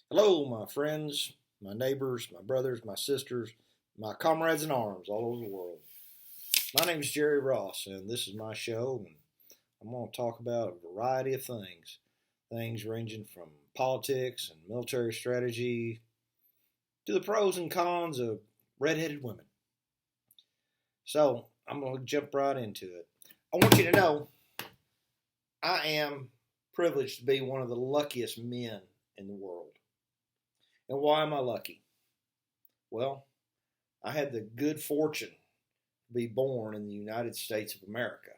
Hello, my friends, my neighbors, my brothers, my sisters, my comrades in arms all over the world. My name is Jerry Ross, and this is my show, and I'm going to talk about a variety of things. Things ranging from politics and military strategy to the pros and cons of redheaded women. So, I'm going to jump right into it. I want you to know I am privileged to be one of the luckiest men in the world. And why am I lucky? Well, I had the good fortune to be born in the United States of America,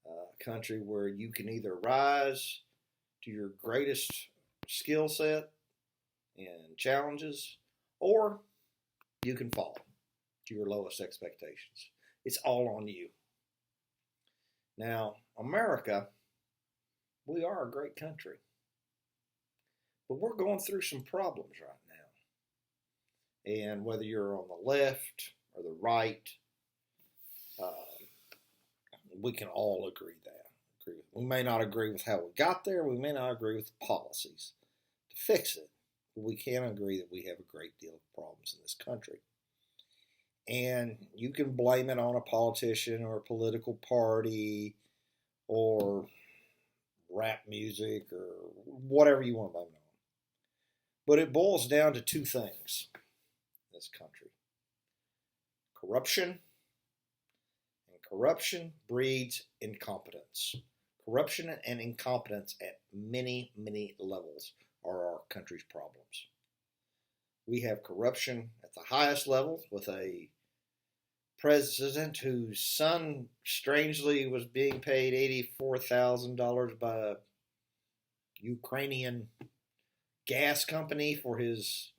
a country where you can either rise to your greatest skill set and challenges, or you can fall to your lowest expectations. It's all on you. Now, America, we are a great country, but we're going through some problems right now. And whether you're on the left or the right, uh, we can all agree that. We may not agree with how we got there. We may not agree with the policies to fix it. But we can agree that we have a great deal of problems in this country. And you can blame it on a politician or a political party or rap music or whatever you want to blame it on. But it boils down to two things in this country: corruption, and corruption breeds incompetence. Corruption and incompetence at many, many levels are our country's problems. We have corruption at the highest level with a president whose son strangely was being paid $84,000 by a Ukrainian gas company for his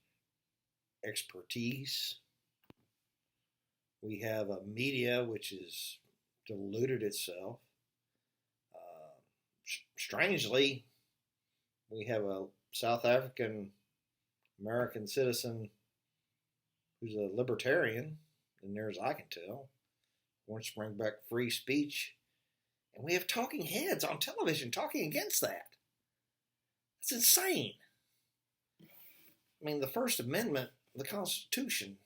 expertise. We have a media which has deluded itself. Strangely, we have a South African American citizen who's a libertarian, and near as I can tell, wants to bring back free speech. And we have talking heads on television talking against that. That's insane. I mean, the First Amendment of the Constitution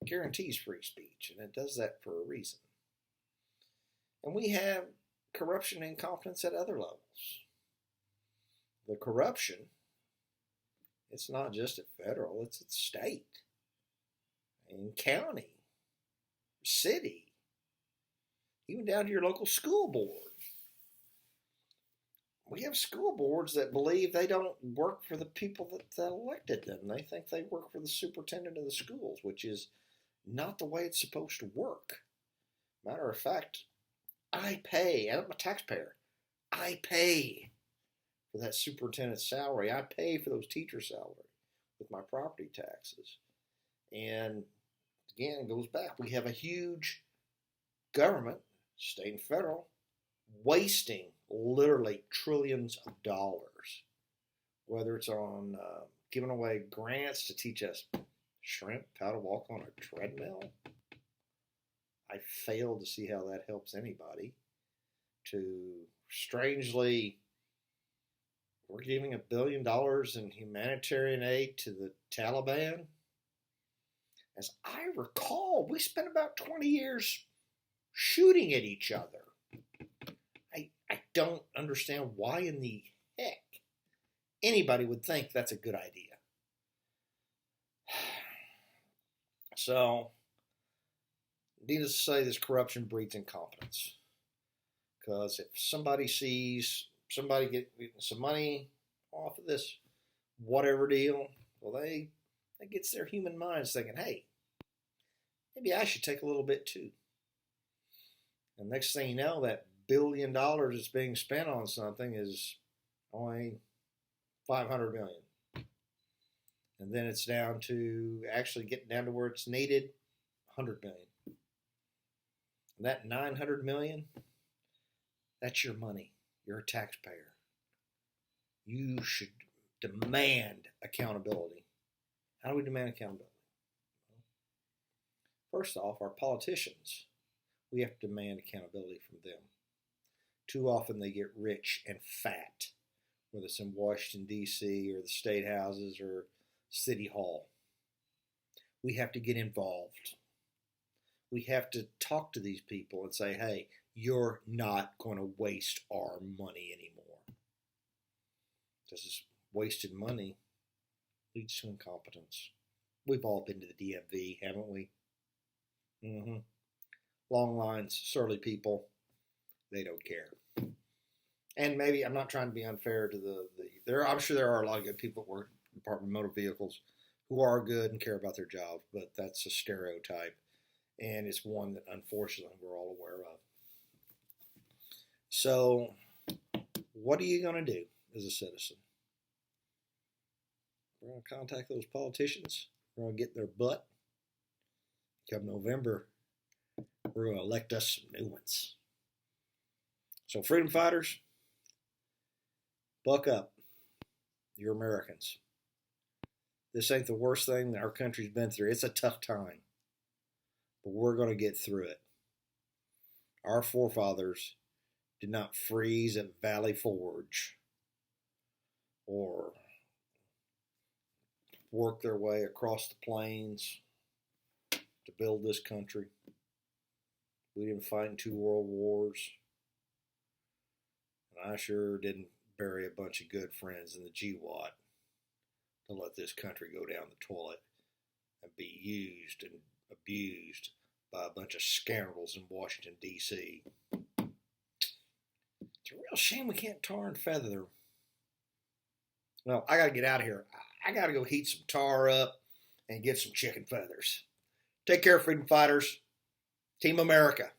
guarantees free speech, and it does that for a reason. And we have corruption and incompetence at other levels. The corruption, it's not just at federal, it's at state and county, city, even down to your local school board. We have school boards that believe they don't work for the people that elected them. They think they work for the superintendent of the schools, which is not the way it's supposed to work. Matter of fact, I pay, I'm a taxpayer, I pay for that superintendent's salary. I pay for those teachers' salary with my property taxes. And again, it goes back. We have a huge government, state and federal, wasting literally trillions of dollars, whether it's on giving away grants to teach us shrimp how to walk on a treadmill. I fail to see how that helps anybody. To strangely, we're giving $1 billion in humanitarian aid to the Taliban. As I recall, we spent about 20 years shooting at each other. I don't understand why in the heck anybody would think that's a good idea. So, needless to say, this corruption breeds incompetence. Because if somebody sees somebody getting some money off of this whatever deal, well, that gets their human minds thinking, hey, maybe I should take a little bit too. And next thing you know, that $1 billion that's being spent on something is only $500 million. And then it's down to actually getting down to where it's needed, $100 million. And that $900 million, that's your money. You're a taxpayer. You should demand accountability. How do we demand accountability? First off, our politicians, we have to demand accountability from them. Too often they get rich and fat whether it's in Washington, D.C., or the state houses or City Hall. We have to get involved. We have to talk to these people and say, hey, you're not going to waste our money anymore. Because this wasted money leads to incompetence. We've all been to the DMV, haven't we? Long lines, surly people, they don't care. And maybe I'm not trying to be unfair to I'm sure there are a lot of good people that work in the Department of Motor Vehicles who are good and care about their job, but that's a stereotype, and it's one that unfortunately we're all aware of. So, what are you going to do as a citizen? We're going to contact those politicians. We're going to get their butt. Come November, we're going to elect us some new ones. So, freedom fighters, buck up. You're Americans. This ain't the worst thing that our country's been through. It's a tough time, but we're going to get through it. Our forefathers did not freeze at Valley Forge or work their way across the plains to build this country. We didn't fight in 2 world wars. And I sure didn't bury a bunch of good friends in the GWAT to let this country go down the toilet and be used and abused by a bunch of scoundrels in Washington, D.C. It's a real shame we can't tar and feather them. Well, I got to get out of here. I got to go heat some tar up and get some chicken feathers. Take care, freedom fighters. Team America.